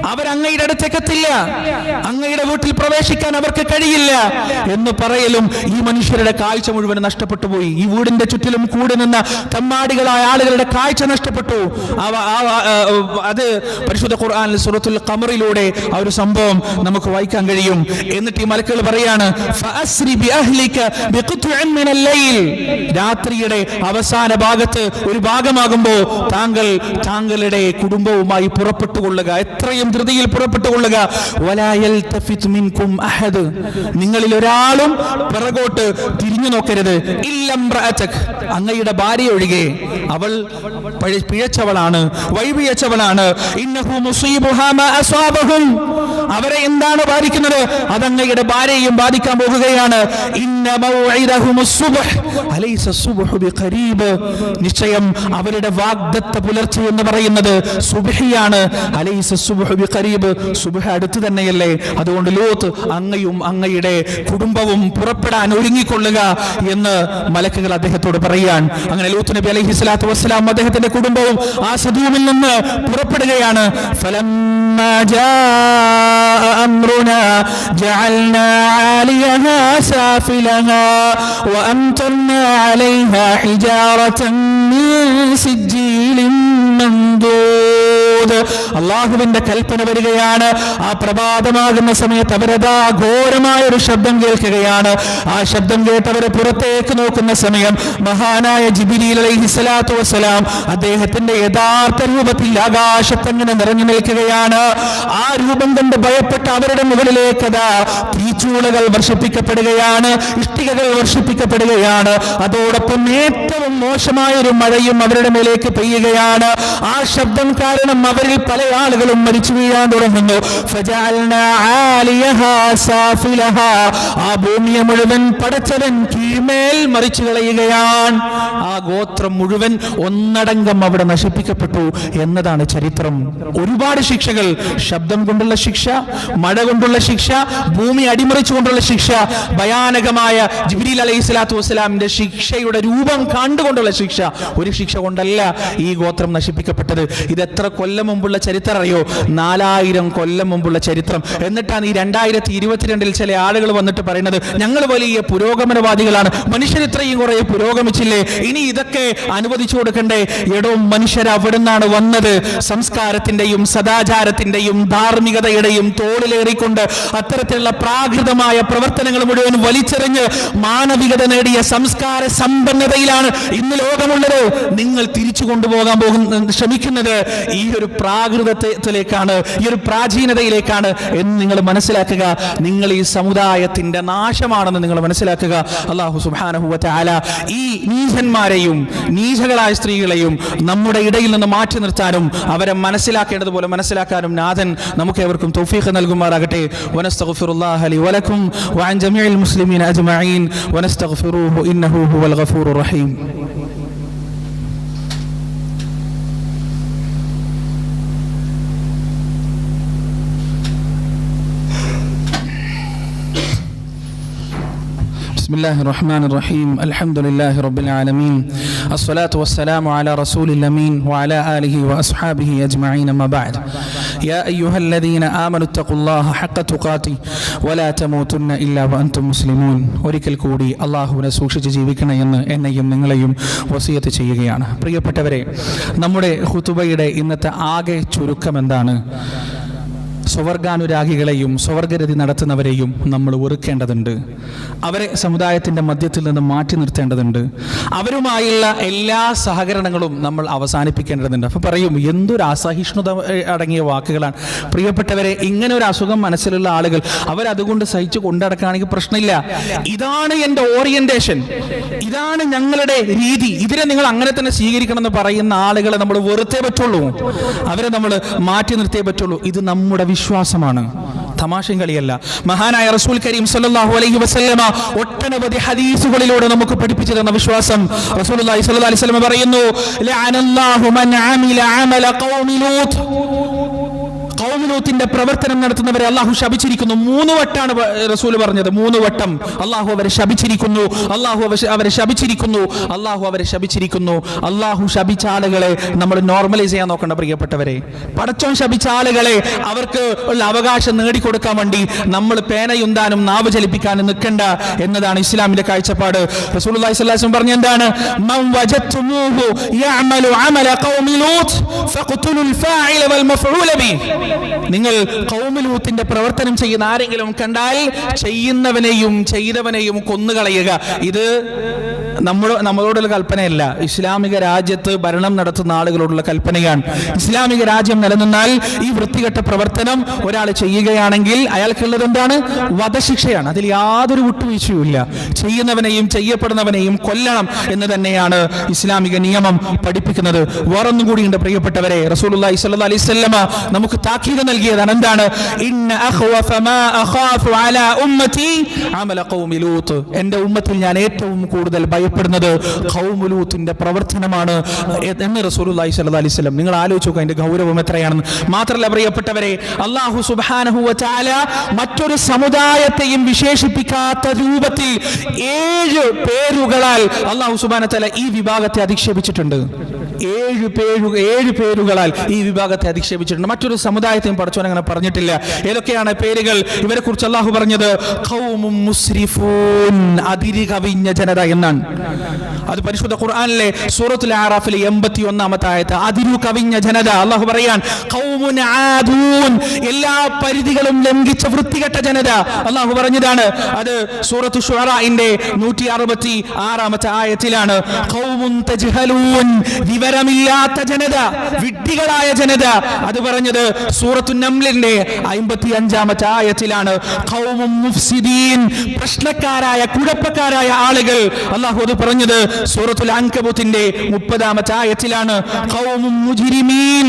അവരങ്ങയുടെ അടുത്തേക്ക് എത്തില്ല, അങ്ങയുടെ വീട്ടിൽ പ്രവേശിക്കാൻ അവർക്ക് കഴിയില്ല എന്ന് പറയലും ഈ മനുഷ്യരുടെ കാഴ്ച മുഴുവൻ നഷ്ടപ്പെട്ടു പോയി. ഈ വീടിന്റെ ചുറ്റിലും കൂടി നിന്ന തമ്മാടികളായ ആളുകളുടെ കാഴ്ച നഷ്ടപ്പെട്ടു. അത് പരിശുദ്ധ ഖുർആനിൽ സൂറത്തുൽ ഖമറിലൂടെ ആ ഒരു സംഭവം നമുക്ക് വായിക്കാൻ കഴിയും. എന്നിട്ട് ഈ മലക്കുകൾ പറയാണ്, ഫഅസ്രി ബിഅഹ്ലിക ബിഖത്ഉൻ മിനൽ ലൈൽ, രാത്രിയുടെ അവസാന ഭാഗത്ത് ഒരു ഭാഗമാകുമ്പോൾ താങ്കളുടെ കുടുംബവുമായി പുറപ്പെട്ടുകൊള്ളുക, എത്രയും ധൃതിയിൽ പുറപ്പെട്ടുകൊള്ളുക. വലാ യൽതഫിത് മിൻകും അഹദ്, നിങ്ങളിൽ ഒരാളും പിറകോട്ട് തിരിഞ്ഞു നോക്കരുത്. ഇല്ലംറഅതക്, അങ്ങയുടെ ഭാര്യ ഒഴികെ, അവൾ പിഴച്ചവളാണ്, വഴിപിഴച്ചവളാണ്. ഇന്നഹു മുസീബുഹാ മാ അസാബഹും, അവരെ എന്താണ് ബാധിക്കുന്നത് അത് അങ്ങയുടെ ഭാര്യയെയും ബാധിക്കാൻ പോകുകയാണ്. ഇന്ന മൗഇദഹുമുസ് സുബ്ഹ് അലൈസ സുബ്ഹു ബിഖരീബ്, നിശ്ചയം അവരുടെ വാഗ്ദത്ത പുലർച്ചെ എന്ന് പറയുന്നത് സുബ്ഹിയാണ്. അലൈസ സുബ്ഹു ബിഖരീബ്, സുബ്ഹ് അടുത്ത് തന്നെയല്ലേ. അതുകൊണ്ട് ലൂത്ത്, അങ്ങയും അങ്ങയുടെ കുടുംബവും പുറപ്പെടാൻ ഒരുങ്ങിക്കൊള്ളുക എന്ന് മലക്കുകൾ അദ്ദേഹത്തോട് പറയാൻ. അങ്ങനെ ലൂത്ത് നബി അലൈഹി സ്വലാത്തു വസ്സലാം അദ്ദേഹത്തിന്റെ കുടുംബവും ആ സദൂമിൽ നിന്ന് പുറപ്പെടുകയാണ്. ഫലമ്മാ ജാഅ അംറുനാ ജഅൽനാ ആലിയഹാ സാഫിലഹാ വഅംതർനാ അലൈഹാ ഹിജാറതൻ മിൻ സിജ്ജീലിൻ മൻദൂദ്. അല്ലാഹുവിന്റെ കൽപ്പന വരികയാണ്. ആ പ്രഭാതമാകുന്ന സമയത്ത് അവരതാ ഘോരമായ ഒരു ശബ്ദം കേൾക്കുകയാണ്. ആ ശബ്ദം കേട്ടവരെ പുറത്തേക്ക് നോക്കുന്ന സമയം മഹാനായ ജിബ്രീൽ അലൈഹിസ്സലാത്തു വസ്സലാം അദ്ദേഹത്തിന്റെ യഥാർത്ഥ രൂപത്തിൽ ആകാശത്തങ്ങനെ നിറഞ്ഞു നിൽക്കുകയാണ്. ആ രൂപം കണ്ട് ഭയപ്പെട്ട അവരുടെ മുകളിലേക്ക് തീച്ചൂളകൾ വർഷിപ്പിക്കപ്പെടുകയാണ്, ഇഷ്ടികകൾ വർഷിപ്പിക്കപ്പെടുകയാണ്. അതോടൊപ്പം ഏറ്റവും മോശമായ ഒരു മഴയും അവരുടെ മേലേക്ക് പെയ്യുകയാണ്. ആ ശബ്ദം കാരണം അവരിൽ പല ആളുകളും മരിച്ചു വീഴാൻ തുടങ്ങുന്നു. ഫജഅൽനാ ആലിയഹാ സാഫിലഹാ, ആ ഭൂമിയെ മുഴുവൻ പടച്ചവൻ കീഴ്മേൽ മറിച്ചു കളയുകയാണ്. ആ ഗോത്രം മുഴുവൻ ഒന്നടങ്കം അവിടെ നശിപ്പിക്കപ്പെട്ടു എന്നതാണ് ചരിത്രം. ഒരുപാട് ശിക്ഷകൾ, ശബ്ദം കൊണ്ടുള്ള ശിക്ഷ, മഴ കൊണ്ടുള്ള ശിക്ഷ, ഭൂമി അടിമറിച്ചുകൊണ്ടുള്ള ശിക്ഷ, ഭയാനകമായ ജിബ്രീൽ അലൈഹി സ്വലാത്തു വസ്സലാമിന്റെ ശിക്ഷയുടെ രൂപം കണ്ടുകൊണ്ടുള്ള ശിക്ഷ. ഒരു ശിക്ഷ കൊണ്ടല്ല ഈ ഗോത്രം നശിപ്പിക്കപ്പെട്ടത്. ഇത് എത്ര കൊല്ലം കൊല്ലം മുമ്പുള്ള ചരിത്രം അറിയോ? 4000 കൊല്ലം മുമ്പുള്ള ചരിത്രം. എന്നിട്ടാണ് ഈ 2022 ചില ആളുകൾ വന്നിട്ട് പറയുന്നത് ഞങ്ങൾ വലിയ പുരോഗമനവാദികളാണ്, മനുഷ്യർ ഇത്രയും കുറെ പുരോഗമിച്ചില്ലേ, ഇനി ഇതൊക്കെ അനുവദിച്ചു കൊടുക്കണ്ടേ? എടോ മനുഷ്യർ അവിടെ നിന്നാണ് വന്നത്. സംസ്കാരത്തിന്റെയും സദാചാരത്തിന്റെയും ധാർമ്മികതയുടെയും തോളിലേറിക്കൊണ്ട് അത്തരത്തിലുള്ള പ്രാകൃതമായ പ്രവർത്തനങ്ങൾ മുഴുവൻ വലിച്ചെറിഞ്ഞ് മാനവികത നേടിയ സംസ്കാര സമ്പന്നതയിലാണ് ഇന്ന് ലോകമുള്ളത്. നിങ്ങൾ തിരിച്ചു കൊണ്ടുപോകാൻ ശ്രമിക്കുന്നത് ഈ ഒരു പ്രാകൃതത്തിലേക്കാണ്, ഈ ഒരു പ്രാചീനതയിലേക്കാണ് എന്ന് നിങ്ങൾ മനസ്സിലാക്കുക. നിങ്ങൾ ഈ സമുദായത്തിന്റെ നാശമാണെന്ന് നിങ്ങൾ മനസ്സിലാക്കുക. അല്ലാഹു സുബ്ഹാനഹു വ തആല ഈ നീചന്മാരെയും നീചകളായ സ്ത്രീകളെയും നമ്മുടെ ഇടയിൽ നിന്ന് മാറ്റി നിർത്താനും അവരെ മനസ്സിലാക്കേണ്ടതുപോലെ മനസ്സിലാക്കാനും നാഥൻ നമുക്ക് ഏവർക്കും തൗഫീഖ് നൽകുമാറാകട്ടെ. വനസ്തഗ്ഫിറുല്ലാഹ ലി വലക്കും വഅൻ ജമീഇൽ മുസ്ലിമീന അജ്മഈൻ വനസ്തഗ്ഫിറൂഹു ഇന്നഹു ഹുവൽ ഗഫൂറുർ റഹീം. بسم الله الرحمن الرحيم الحمد لله رب العالمين الصلاة والسلام على رسول الأمين وعلى آله وأصحابه أجمعين ما بعد يا أيها الذين آمنوا اتقوا الله حق تقاته ولا تموتن إلا وأنتم مسلمون. ഒരിക്കൽ കൂടി അല്ലാഹുവിനെ സൂക്ഷിച്ച് ജീവിക്കണമെന്ന് എന്നെയും നിങ്ങളെയും വസിയത്ത് ചെയ്യുകയാണ്. പ്രിയപ്പെട്ടവരെ, നമ്മുടെ ഖുതുബയുടെ ഇന്നത്തെ ആകെ ചുരുക്കം എന്താണ്? സ്വർഗാനുരാഗികളെയും സ്വർഗരതി നടത്തുന്നവരെയും നമ്മൾ വെറുക്കേണ്ടതുണ്ട്. അവരെ സമുദായത്തിൻ്റെ മധ്യത്തിൽ നിന്ന് മാറ്റി നിർത്തേണ്ടതുണ്ട്. അവരുമായുള്ള എല്ലാ സഹകരണങ്ങളും നമ്മൾ അവസാനിപ്പിക്കേണ്ടതുണ്ട്. അപ്പോൾ പറയും, എന്തൊരു അസഹിഷ്ണുത അടങ്ങിയ വാക്കുകളാണ്. പ്രിയപ്പെട്ടവരെ, ഇങ്ങനെ ഒരു അസുഖം മനസ്സിലുള്ള ആളുകൾ അവരതുകൊണ്ട് സഹിച്ചു കൊണ്ടടക്കുകയാണെങ്കിൽ പ്രശ്നമില്ല. ഇതാണ് എൻ്റെ ഓറിയന്റേഷൻ, ഇതാണ് ഞങ്ങളുടെ രീതി, ഇതിനെ നിങ്ങൾ അങ്ങനെ തന്നെ സ്വീകരിക്കണം എന്ന് പറയുന്ന ആളുകളെ നമ്മൾ വെറുത്തേ പറ്റുള്ളൂ, അവരെ നമ്മൾ മാറ്റി നിർത്തിയേ പറ്റുള്ളൂ. ഇത് നമ്മുടെ വിശ്വാസമാണ്, തമാശയും കളിയല്ല. മഹാനായ റസൂൽ കരീം സല്ലല്ലാഹു അലൈഹി വസല്ലമ ഒട്ടനവധി ഹദീസുകളിലൂടെ നമുക്ക് പഠിപ്പിച്ചു തന്ന വിശ്വാസം. റസൂലുള്ളാഹി സ്വല്ലല്ലാഹു അലൈഹി വസല്ലമ പറയുന്നു, ലഅനല്ലാഹു മൻ അമില അമല ഖൗമി ലൂത്ത്. ഖൗമുലൂത്തിന്റെ പ്രവർത്തനം നടത്തുന്നവരെ അള്ളാഹു ശപിച്ചിരിക്കുന്നു. 3 വട്ടാണ് റസൂൽ പറഞ്ഞത്. 3 വട്ടം അള്ളാഹു അവരെ ശപിച്ചിരിക്കുന്നു, അള്ളാഹു അവരെ ശപിച്ചിരിക്കുന്നു, അള്ളാഹു അവരെ ശപിച്ചിരിക്കുന്നു. അള്ളാഹു ശപിച്ച ആളുകളെ നമ്മൾ നോർമലൈസ് ചെയ്യാൻ നോക്കണ്ട പ്രിയപ്പെട്ടവരെ. പടച്ചോൻ ശപിച്ച ആളുകളെ അവർക്ക് ഉള്ള അവകാശം നേടിക്കൊടുക്കാൻ വേണ്ടി നമ്മൾ പേനയുന്താനും നാവ് ചലിപ്പിക്കാനും നിൽക്കണ്ട എന്നതാണ് ഇസ്ലാമിന്റെ കാഴ്ചപ്പാട്. റസൂലുള്ളാഹി സ്വല്ലല്ലാഹു അലൈഹി വസല്ലം പറഞ്ഞ എന്താണ്? മൻ വജദ്തുമൂഹു യഅമലു അമല ഖൗമി ലൂത്ത് ഫഖ്തുലുൽ ഫാഇല വൽ മഫ്ഊല ബി. നിങ്ങൾ ഖൗമി ലൂത്തിന്റെ പ്രവർത്തനം ചെയ്യുന്ന ആരെങ്കിലും കണ്ടാൽ ചെയ്യുന്നവനെയും ചെയ്തവനെയും കൊന്നുകളയുക. ഇത് നമ്മളോടുള്ള കൽപ്പനയല്ല, ഇസ്ലാമിക രാജ്യത്ത് ഭരണം നടത്തുന്ന ആളുകളോടുള്ള കൽപ്പനയാണ്. ഇസ്ലാമിക രാജ്യം നിലനിന്നാൽ ഈ വൃത്തികെട്ട പ്രവർത്തനം ഒരാൾ ചെയ്യുകയാണെങ്കിൽ അയാൾക്കുള്ളത് എന്താണ്? വധശിക്ഷയാണ്. അതിൽ യാതൊരു വിട്ടുവീഴ്ചയുമില്ല. ചെയ്യുന്നവനെയും ചെയ്യപ്പെടുന്നവനെയും കൊല്ലണം എന്ന് തന്നെയാണ് ഇസ്ലാമിക നിയമം പഠിപ്പിക്കുന്നത്. വേറൊന്നും കൂടിയുണ്ട് പ്രിയപ്പെട്ടവരെ. റസൂലുള്ളാഹി സ്വല്ലല്ലാഹു അലൈഹി വസല്ലമ നമുക്ക് താക്കീത് നൽകിയതാണ്. എന്താണ്? ഇന്ന അഖ്വഫ മാ അഖാഫു അലാ ഉമ്മതി അമല ഖൗമി ലൂത്ത്. എൻ്റെ ഉമ്മത്തിൽ ഞാൻ ഏറ്റവും കൂടുതൽ ഭയപ്പെടുന്നത് ഖൗമു ലൂത്തിന്റെ പ്രവർത്തനമാണ് എന്ന് റസൂലുള്ളാഹി സ്വല്ലല്ലാഹു അലൈഹി വസല്ലം. നിങ്ങൾ ആലോചിച്ച് നോക്കുക അതിന്റെ ഗൗരവം എത്രയാണെന്ന്. മാത്രമല്ല പ്രിയപ്പെട്ടവരെ, അല്ലാഹു സുബ്ഹാനഹു വ തആല മറ്റൊരു സമുദായത്തെയും വിശേഷിപ്പിക്കാത്ത രൂപത്തിൽ 7 പേരുകളാൽ അല്ലാഹു സുബ്ഹാനഹു വ തആല ഈ വിഭാഗത്തെ അധിക്ഷേപിച്ചിട്ടുണ്ട്. 7 പേരുകളാൽ ഈ വിഭാഗത്തെ അധിക്ഷേപിച്ചിട്ടുണ്ട്. മറ്റൊരു സമുദായത്തെയും പടച്ചോൻ അങ്ങനെ പറഞ്ഞിട്ടില്ല. ഏതൊക്കെയാണ് പേരുകൾ? ഇവരെ കുറിച്ച് അല്ലാഹു പറഞ്ഞത് ഖൗമും മുസ്രിഫൂൻ, അതിരി കവിഞ്ഞ ജനത എന്നാണ്. അത് പരിശുദ്ധ ഖുർആനിലെ സൂറത്തുൽ അറാഫിലെ 81-ാമത്തെ ആയത്ത്. അതിരു കവിഞ്ഞ ജനത. അല്ലാഹു പറയാൻ ഖൗമുൻ ആദൂൻ, എല്ലാ പരിധികളും ലംഘിച്ച വൃത്തികെട്ട ജനത അല്ലാഹു പറഞ്ഞതാണ്. അത് സൂറത്തു ശുഅറാഇന്റെ 166-ാമത്തെ ആയത്തിലാണ്. ഖൗമുൻ തജ്ഹലൂൻ, വിവരമില്ലാത്ത ജനത, വിഡ്ഢികളായ ജനത. അത് പറഞ്ഞത് സൂറത്തു നംലിന്റെ 55-ാമത്തെ ആയത്തിലാണ്. ഖൗമും മുഫ്സിദീൻ, പ്രശ്നക്കാരായ കുഴപ്പക്കാരായ ആളുകൾ. അല്ലാഹു അത് പറഞ്ഞത് സൂറത്തുൽ അൻകബൂത്തിന്റെ 30-ാമത്തെ ആയത്തിലാണ്. ഖൗമും മുജ്രിമീൻ,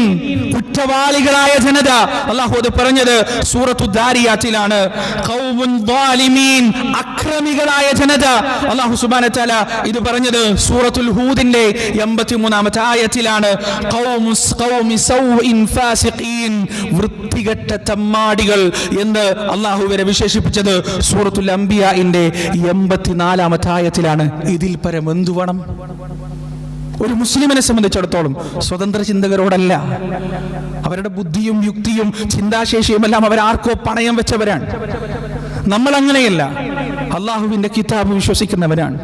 കുറ്റവാളികളായ ജനത. അല്ലാഹു അത് പറഞ്ഞത് സൂറത്തു ദാരിയാത്തിലാണ്. ഖൗമുൻ ളാലിമീൻ, അക്രമികളായ ജനത. അല്ലാഹു സുബ്ഹാനഹു വ തആല ഇത് പറഞ്ഞത് സൂറത്തുൽ ഹൂദിന്റെ 83-ാമത്തെ ആയത്തിലാണ്. ഖൗമി സൗഇൻ ഫാസിഖീൻ, വൃത്തികെട്ട തമ്മാടികൾ എന്ന് അല്ലാഹു വരെ വിശേഷിപ്പിച്ചത് സൂറത്തുൽ അംബിയാഇന്റെ 84-ാമത്തെ ആയത്തിലാണ്. ഇതിൽ പരം എന്തു വേണം? ഒരു മുസ്ലിമിനെ സംബന്ധിച്ചിടത്തോളം സ്വതന്ത്ര ചിന്തകരോടല്ല. അവരുടെ ബുദ്ധിയും യുക്തിയും ചിന്താശേഷിയും എല്ലാം അവരാർക്കോ പണയം വെച്ചവരാണ്. നമ്മൾ അങ്ങനെയല്ല. അള്ളാഹുവിന്റെ കിതാബ് വിശ്വസിക്കുന്നവരാണ്.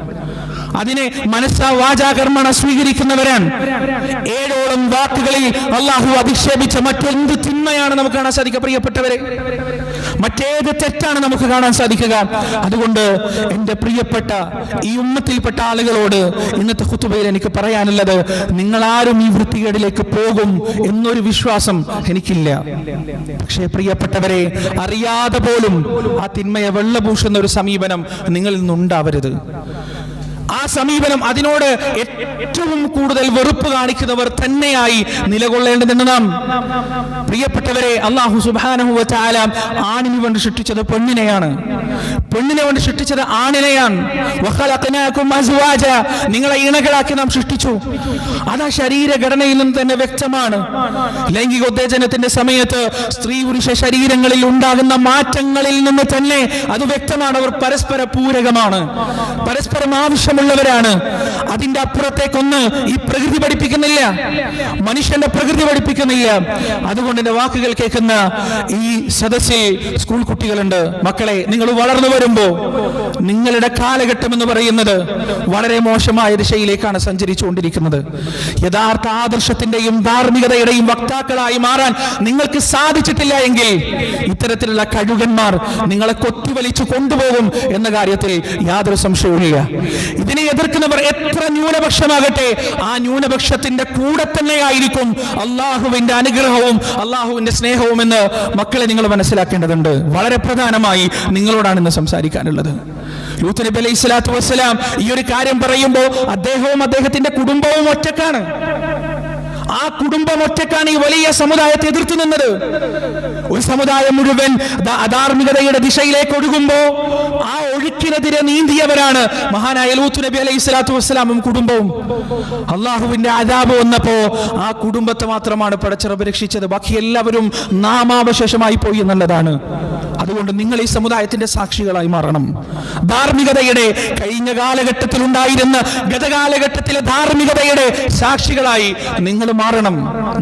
അതിനെ മനസ്സാ വാചാ കർമ്മണ സ്വീകരിക്കുന്നവരാണ്. 7ഓളം വാക്കുകളിൽ അള്ളാഹു അധിക്ഷേപിച്ച മറ്റെന്ത് തിന്മയാണ് നമുക്ക് കാണാൻ സാധിക്കുക പ്രിയപ്പെട്ടവരെ? മറ്റേത് തെറ്റാണ് നമുക്ക് കാണാൻ സാധിക്കുക? അതുകൊണ്ട് എൻ്റെ പ്രിയപ്പെട്ട ഈ ഉമ്മത്തിൽപ്പെട്ട ആളുകളോട് ഇന്നത്തെ ഖുതുബയിൽ എനിക്ക് പറയാനുള്ളത്, നിങ്ങളാരും ഈ വൃത്തികേടിലേക്ക് പോകും എന്നൊരു വിശ്വാസം എനിക്കില്ല. പക്ഷേ പ്രിയപ്പെട്ടവരെ, അറിയാതെ പോലും ആ തിന്മയെ വെള്ളപൂശുന്ന ഒരു സമീപനം നിങ്ങളിൽ നിന്നുണ്ടാവരുത്. ആ സമീപനം, അതിനോട് ഏറ്റവും കൂടുതൽ വെറുപ്പ് കാണിക്കുന്നവർ തന്നെയായി നിലകൊള്ളേണ്ടതെന്ന് നാം. പ്രിയപ്പെട്ടവരെ, അല്ലാഹു സുബ്ഹാനഹു വ തആല ആണിന് വേണ്ടി സൃഷ്ടിച്ചത് പെണ്ണിനെയാണ്, പെണ്ണിനെ വേണ്ടി സൃഷ്ടിച്ചത് ആണിനെയാണ്. വഖലഖനാകും അസ്വാജ, നിങ്ങളെ ഇണകളാക്കി നാം സൃഷ്ടിച്ചു. അത് ആ ശരീരഘടനയിൽ നിന്ന് തന്നെ വ്യക്തമാണ്. ലൈംഗികോത്തേജനത്തിന്റെ സമയത്ത് സ്ത്രീ പുരുഷ ശരീരങ്ങളിൽ ഉണ്ടാകുന്ന മാറ്റങ്ങളിൽ നിന്ന് തന്നെ അത് വ്യക്തമാണ്. അവർ പരസ്പര പൂരകമാണ്, പരസ്പരം ആവശ്യമുള്ളവരാണ്. അതിന്റെ അപ്പുറത്തേക്കൊന്ന് ഈ പ്രകൃതി പഠിപ്പിക്കുന്നില്ല, മനുഷ്യന്റെ പ്രകൃതി പഠിപ്പിക്കുന്നില്ല. അതുകൊണ്ട് എന്റെ വാക്കുകൾ കേൾക്കുന്ന ഈ സദസ്സിൽ സ്കൂൾ കുട്ടികളുണ്ട്. മക്കളെ, നിങ്ങൾ വളർന്നു വരുമ്പോ നിങ്ങളുടെ കാലഘട്ടം എന്ന് പറയുന്നത് വളരെ മോശമായ ദിശയിലേക്കാണ് സഞ്ചരിച്ചുകൊണ്ടിരിക്കുന്നത്. യഥാർത്ഥ ആദർശത്തിന്റെയും ധാർമ്മികതയുടെയും വക്താക്കളായി മാറാൻ നിങ്ങൾക്ക് സാധിച്ചിട്ടില്ല എങ്കിൽ ഇത്തരത്തിലുള്ള കഴുകന്മാർ നിങ്ങളെ കൊത്തിവലിച്ചു കൊണ്ടുപോകും എന്ന കാര്യത്തിൽ യാതൊരു സംശയവുമില്ല. ഇതിനെ എതിർക്കുന്നവർ എത്ര ന്യൂനപക്ഷമാകട്ടെ, ആ ന്യൂനപക്ഷത്തിന്റെ കൂടെ തന്നെയായിരിക്കും അള്ളാഹുവിന്റെ അനുഗ്രഹവും അള്ളാഹുവിന്റെ സ്നേഹവും എന്ന് മക്കളെ നിങ്ങൾ മനസ്സിലാക്കേണ്ടതുണ്ട്. വളരെ പ്രധാനമായി നിങ്ങളോടാണ് ഇന്ന് സംസാരിക്കാനുള്ളത്. ലൂത്ത് നബി അലൈഹി സ്വലാത്തു വസ്സലാം ഈ ഒരു കാര്യം പറയുമ്പോൾ അദ്ദേഹവും അദ്ദേഹത്തിന്റെ കുടുംബവും ഒറ്റക്കാണ്. ആ കുടുംബം ഒറ്റക്കാണ് ഈ വലിയ സമുദായത്തെ എതിർത്തു നിന്നത്. ഒരു സമുദായം മുഴുവൻ അധാർമികതയുടെ ദിശയിലേക്ക് ഒഴുകുമ്പോ ആ ഒഴുക്കിനെതിരെ നീന്തിയവരാണ് മഹാനായ ലൂത്ത് നബി അലൈഹി സ്വലാത്തു വസ്സലാമും കുടുംബവും. അള്ളാഹുവിന്റെ അദാബ് വന്നപ്പോ ആ കുടുംബത്തെ മാത്രമാണ് പടച്ചിറപ്പ് രക്ഷിച്ചത്. ബാക്കി എല്ലാവരും നാമാവശേഷമായി പോയി എന്നുള്ളതാണ്. അതുകൊണ്ട് നിങ്ങൾ ഈ സമുദായത്തിന്റെ സാക്ഷികളായി മാറണം. ധാർമ്മികതയുടെ കഴിഞ്ഞ കാലഘട്ടത്തിൽ ഉണ്ടായിരുന്ന ഗതകാലഘട്ടത്തിലെ ധാർമ്മികതയുടെ സാക്ഷികളായി നിങ്ങൾ മാറണം.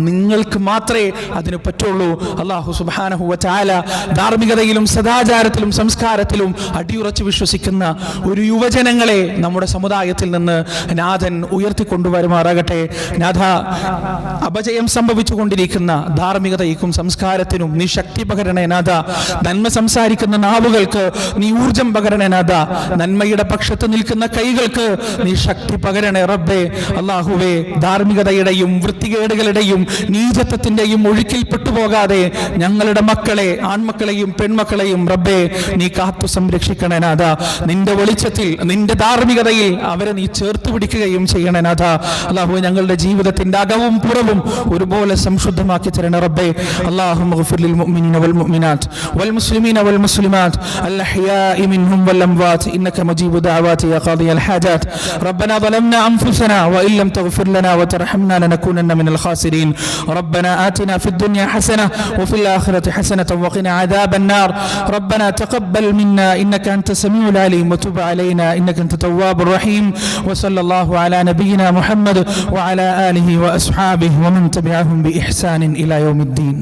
നിങ്ങൾക്ക് മാത്രമേ അതിന് പറ്റുള്ളൂ. അല്ലാഹു സുബ്ഹാനഹു വ തആല ധാർമ്മികതയിലും സദാചാരത്തിലും സംസ്കാരത്തിലും അടിയുറച്ച് വിശ്വസിക്കുന്ന ഒരു യുവജനങ്ങളെ നമ്മുടെ സമുദായത്തിൽ നിന്ന് നാഥൻ ഉയർത്തിക്കൊണ്ടുവരുമാറാകട്ടെ. നാഥ, അപജയം സംഭവിച്ചുകൊണ്ടിരിക്കുന്ന ധാർമ്മികതയ്ക്കും സംസ്കാരത്തിനും നീ ശക്തി പകരണേ നാഥ. നന്മ സംസാരിക്കുന്ന നാവുകൾക്ക് നീ ഊർജം പകരണേ നാഥ. നന്മയുടെ പക്ഷത്ത് നിൽക്കുന്ന കൈകൾക്ക് നീ ശക്തി പകരണേ റബ്ബേ. അല്ലാഹുവേ, ധാർമ്മികതയുടെയും വൃത്തികേടുകളുടെയും നീചത്വത്തിന്റെയും ഒഴുക്കിൽ പെട്ടുപോകാതെ ഞങ്ങളുടെ മക്കളെ, ആൺമക്കളെയും പെൺമക്കളെയും റബ്ബേ നീ കാത്തു സംരക്ഷിക്കണേ നാഥ. നിന്റെ വെളിച്ചത്തിൽ, നിന്റെ ധാർമ്മികതയിൽ അവരെ നീ ചേർത്ത് പിടിക്കുകയും ചെയ്യണേ നാഥ. അല്ലാഹു, ഞങ്ങളുടെ ജീവിതത്തിന്റെ അകവും പുറവും ഒരുപോലെ സംശുദ്ധമാക്കി തരണേ റബ്ബേ. അല്ലാഹുമ്മ ഗ്ഫിർ ലിൽ മുഅ്മിനീന വൽ മുഅ്മിനാത്ത് വൽ മുസ്ലിമീന വൽ മുസ്ലിമാത്ത് അൽ അഹ്യാഇ മിൻഹും വൽ അംവാത്ത് ഇന്നക മുജീബു ദഅവാതി യാ ഖാദിയൽ ഹാജാത്ത്. റബ്ബനാ ളലംനാ അൻഫുസനാ വഇൻ ലം തഗ്ഫിർ ലനാ വതർഹംനാ ലനകൂനന്ന മിനൽ ഖാസിരീൻ. റബ്ബനാ ആതിനാ ഫിദ് ദുനിയ ഹസന വഫിൽ ആഖിറതി ഹസനത വഖിനാ അദാബൻ നാർ. റബ്ബനാ തഖബ്ബൽ മിന്നാ ഇന്നക അൻത സമീഉൽ അലീം വതുബ് അലൈനാ ഇന്നക അൻത തവ്വാബുർ റഹീം. വസല്ലല്ലാഹു അലാ നബിയിനാ മുഹമ്മദ് വഅലാ ആലിഹി വഅസ്ഹാബിഹി വമൻ തബിഅഹും ബിഇഹ്സാനിൻ ഇലാ യൗമിദ്ദീൻ.